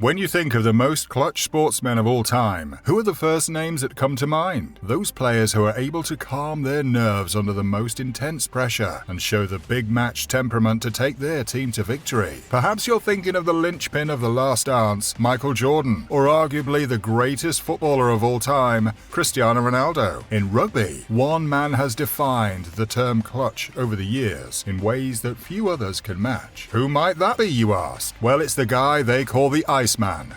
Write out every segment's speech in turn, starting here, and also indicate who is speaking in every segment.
Speaker 1: When you think of the most clutch sportsmen of all time, who are the first names that come to mind? Those players who are able to calm their nerves under the most intense pressure and show the big match temperament to take their team to victory. Perhaps you're thinking of the linchpin of The Last Dance, Michael Jordan, or arguably the greatest footballer of all time, Cristiano Ronaldo. In rugby, one man has defined the term clutch over the years in ways that few others can match. Who might that be, you ask? Well, it's the guy they call the Iceman,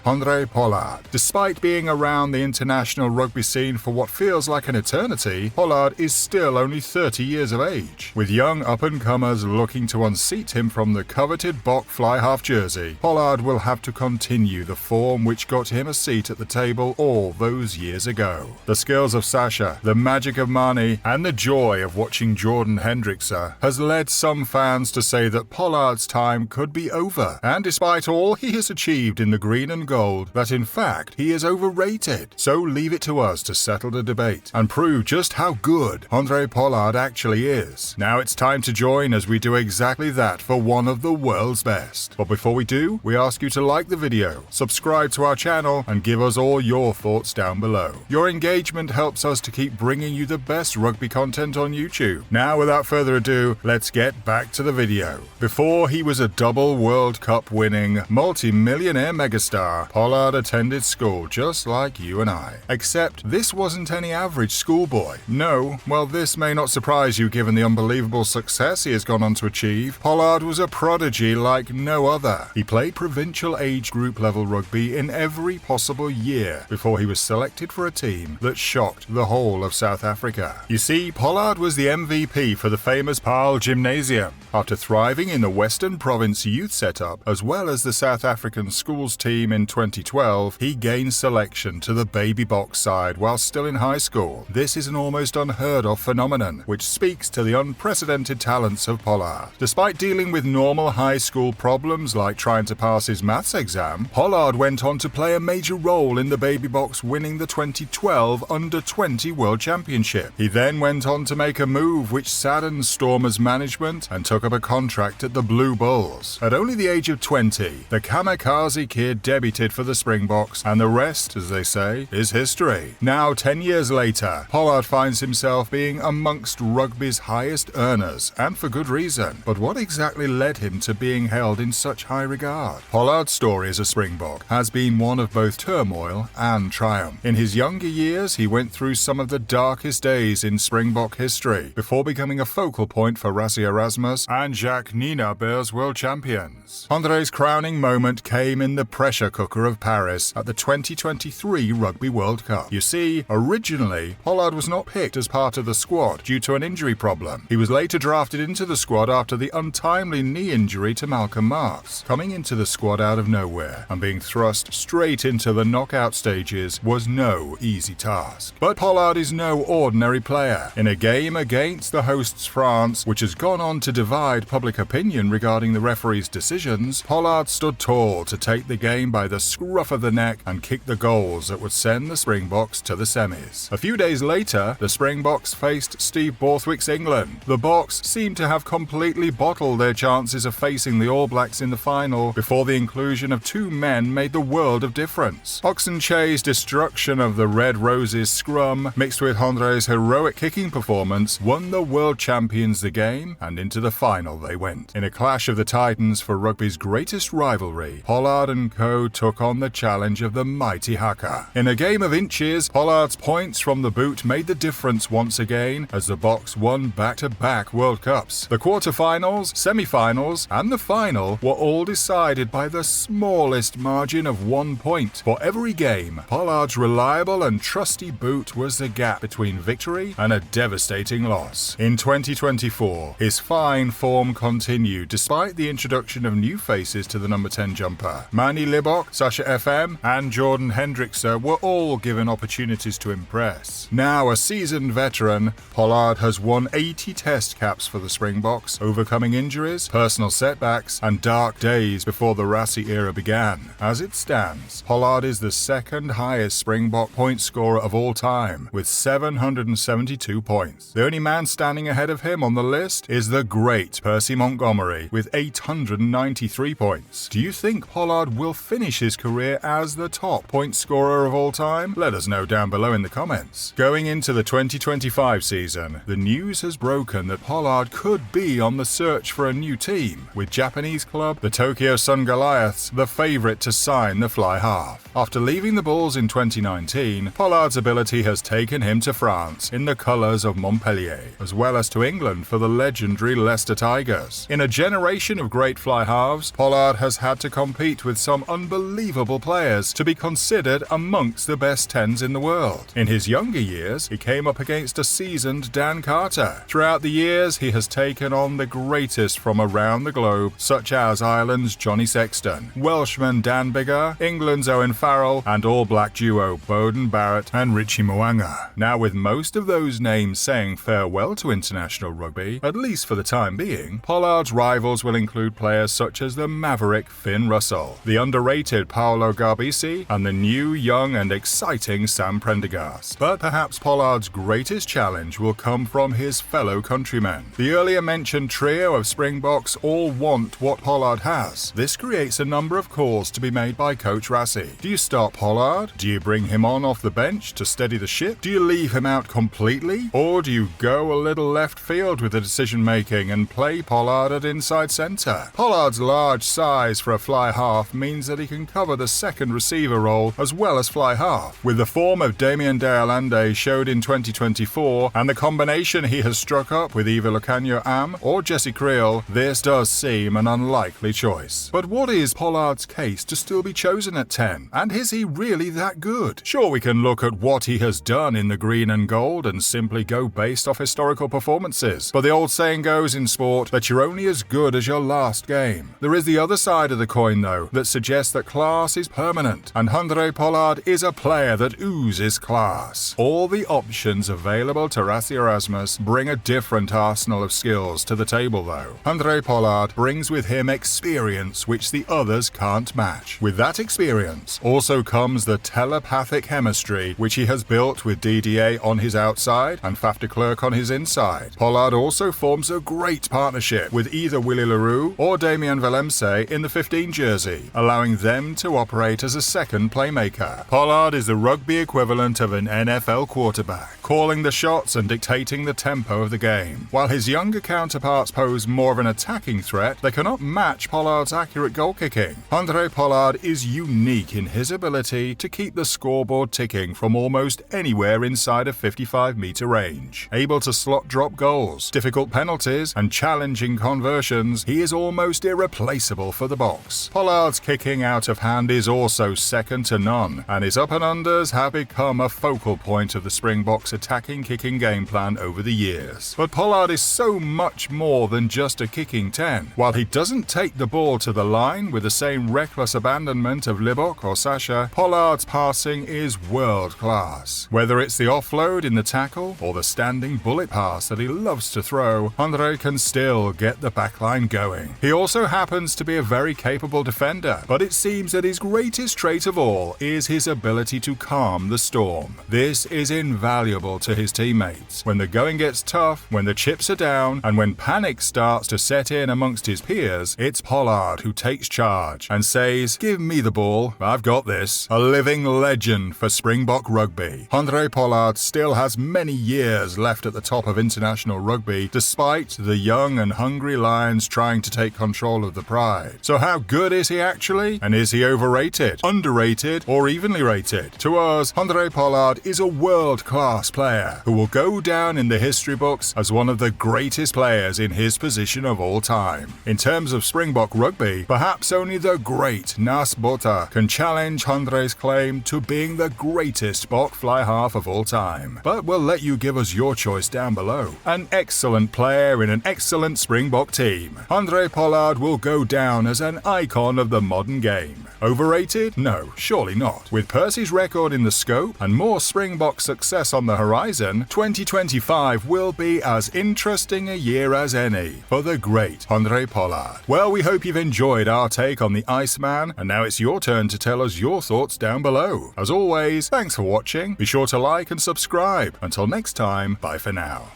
Speaker 1: Handre Pollard. Despite being around the international rugby scene for what feels like an eternity, Pollard is still only 30 years of age. With young up-and-comers looking to unseat him from the coveted Bok fly half jersey, Pollard will have to continue the form which got him a seat at the table all those years ago. The skills of Sasha, the magic of Mani, and the joy of watching Jordan Hendrickse has led some fans to say that Pollard's time could be over, and despite all he has achieved in the green and gold, that in fact he is overrated. So leave it to us to settle the debate and prove just how good Handre Pollard actually is. Now it's time to join as we do exactly that for one of the world's best. But before we do, we ask you to like the video, subscribe to our channel, and give us all your thoughts down below. Your engagement helps us to keep bringing you the best rugby content on YouTube. Now without further ado, let's get back to the video. Before he was a double World Cup winning, multi-millionaire megastar, Pollard attended school just like you and I. Except this wasn't any average schoolboy. No, well, this may not surprise you given the unbelievable success he has gone on to achieve. Pollard was a prodigy like no other. He played provincial age group level rugby in every possible year before he was selected for a team that shocked the whole of South Africa. You see, Pollard was the MVP for the famous Paarl Gymnasium. After thriving in the Western Province youth setup as well as the South African schools team in 2012, he gained selection to the Baby Box side while still in high school. This is an almost unheard of phenomenon, which speaks to the unprecedented talents of Pollard. Despite dealing with normal high school problems like trying to pass his maths exam, Pollard went on to play a major role in the Baby Box winning the 2012 Under-20 World Championship. He then went on to make a move which saddened Stormers management and took up a contract at the Blue Bulls. At only the age of 20, the kamikaze kid debuted for the Springboks, and the rest, as they say, is history. Now, 10 years later, Pollard finds himself being amongst rugby's highest earners, and for good reason. But what exactly led him to being held in such high regard? Pollard's story as a Springbok has been one of both turmoil and triumph. In his younger years, he went through some of the darkest days in Springbok history, before becoming a focal point for Rassie Erasmus and Jacques Nienaber's world champions. Handre's crowning moment came in the pressure cooker of Paris at the 2023 Rugby World Cup. You see, originally, Pollard was not picked as part of the squad due to an injury problem. He was later drafted into the squad after the untimely knee injury to Malcolm Marx. Coming into the squad out of nowhere and being thrust straight into the knockout stages was no easy task. But Pollard is no ordinary player. In a game against the hosts France, which has gone on to divide public opinion regarding the referee's decisions, Pollard stood tall to take the game by the scruff of the neck and kick the goals that would send the Springboks to the semis. A few days later, the Springboks faced Steve Borthwick's England. The Boks seemed to have completely bottled their chances of facing the All Blacks in the final before the inclusion of two men made the world of difference. Oxencha's destruction of the Red Roses scrum, mixed with Handre's heroic kicking performance, won the world champions the game, and into the final they went. In a clash of the titans for rugby's greatest rivalry, Pollard and co took on the challenge of the mighty Haka. In a game of inches, Pollard's points from the boot made the difference once again as the Boks won back-to-back World Cups. The quarterfinals, semi-finals, and the final were all decided by the smallest margin of 1 point. For every game, Pollard's reliable and trusty boot was the gap between victory and a devastating loss. In 2024, his fine form continued despite the introduction of new faces to the number 10 jumper. Mani Libbok, Sasha FM, and Jordan Hendrickse were all given opportunities to impress. Now a seasoned veteran, Pollard has won 80 test caps for the Springboks, overcoming injuries, personal setbacks, and dark days before the Rassie era began. As it stands, Pollard is the second highest Springbok point scorer of all time, with 772 points. The only man standing ahead of him on the list is the great Percy Montgomery, with 893 points. Do you think Pollard will will finish his career as the top point scorer of all time? Let us know down below in the comments. Going into the 2025 season, the news has broken that Pollard could be on the search for a new team, with Japanese club the Tokyo Sun Goliaths the favourite to sign the fly half. After leaving the Bulls in 2019, Pollard's ability has taken him to France in the colours of Montpellier, as well as to England for the legendary Leicester Tigers. In a generation of great fly halves, Pollard has had to compete with some unbelievable players to be considered amongst the best 10s in the world. In his younger years, he came up against a seasoned Dan Carter. Throughout the years, he has taken on the greatest from around the globe, such as Ireland's Johnny Sexton, Welshman Dan Biggar, England's Owen Farrell, and All Black duo Bowden Barrett and Richie Mo'unga. Now, with most of those names saying farewell to international rugby, at least for the time being, Pollard's rivals will include players such as the maverick Finn Russell, the underrated Paolo Garbisi, and the new, young and exciting Sam Prendergast. But perhaps Pollard's greatest challenge will come from his fellow countrymen. The earlier mentioned trio of Springboks all want what Pollard has. This creates a number of calls to be made by Coach Rassie. Do you start Pollard? Do you bring him on off the bench to steady the ship? Do you leave him out completely? Or do you go a little left field with the decision making and play Pollard at inside centre? Pollard's large size for a fly half means that he can cover the second receiver role as well as fly half. With the form of Damien De Allende showed in 2024 and the combination he has struck up with either Lucanio Am or Jesse Creel, this does seem an unlikely choice. But what is Pollard's case to still be chosen at 10? And is he really that good? Sure, we can look at what he has done in the green and gold and simply go based off historical performances. But the old saying goes in sport that you're only as good as your last game. There is the other side of the coin, though, that suggests that class is permanent, and Handre Pollard is a player that oozes class. All the options available to Rassie Erasmus bring a different arsenal of skills to the table, though. Handre Pollard brings with him experience which the others can't match. With that experience also comes the telepathic chemistry which he has built with DDA on his outside and Faf de Klerk on his inside. Pollard also forms a great partnership with either Willie Leroux or Damien Valemse in the 15 jersey, allowing them to operate as a second playmaker. Pollard is the rugby equivalent of an NFL quarterback, calling the shots and dictating the tempo of the game. While his younger counterparts pose more of an attacking threat, they cannot match Pollard's accurate goal kicking. Handre Pollard is unique in his ability to keep the scoreboard ticking from almost anywhere inside a 55-meter range. Able to slot drop goals, difficult penalties, and challenging conversions, he is almost irreplaceable for the box. Pollard's kicking out of hand is also second to none, and his up and unders have become a focal point of the Springboks' attacking kicking game plan over the years. But Pollard is so much more than just a kicking 10. While he doesn't take the ball to the line with the same reckless abandonment of Libok or Sasha, Pollard's passing is world class. Whether it's the offload in the tackle or the standing bullet pass that he loves to throw, Handre can still get the backline going. He also happens to be a very capable defender, but it seems that his greatest trait of all is his ability to calm the storm. This is invaluable to his teammates. When the going gets tough, when the chips are down, and when panic starts to set in amongst his peers, it's Pollard who takes charge and says, "Give me the ball, I've got this." A living legend for Springbok rugby, Handre Pollard still has many years left at the top of international rugby, despite the young and hungry Lions trying to take control of the pride. So how good is he actually? And is he overrated, underrated, or evenly rated? To us, Handre Pollard is a world-class player who will go down in the history books as one of the greatest players in his position of all time. In terms of Springbok rugby, perhaps only the great Nas Botha can challenge Handre's claim to being the greatest Bok fly half of all time. But we'll let you give us your choice down below. An excellent player in an excellent Springbok team, Handre Pollard will go down as an icon of the modern game. Overrated? No, surely not. With Percy's record in the scope and more Springbok success on the horizon, 2025 will be as interesting a year as any for the great Handre Pollard. Well, we hope you've enjoyed our take on the Iceman, and now it's your turn to tell us your thoughts down below. As always, thanks for watching. Be sure to like and subscribe. Until next time, bye for now.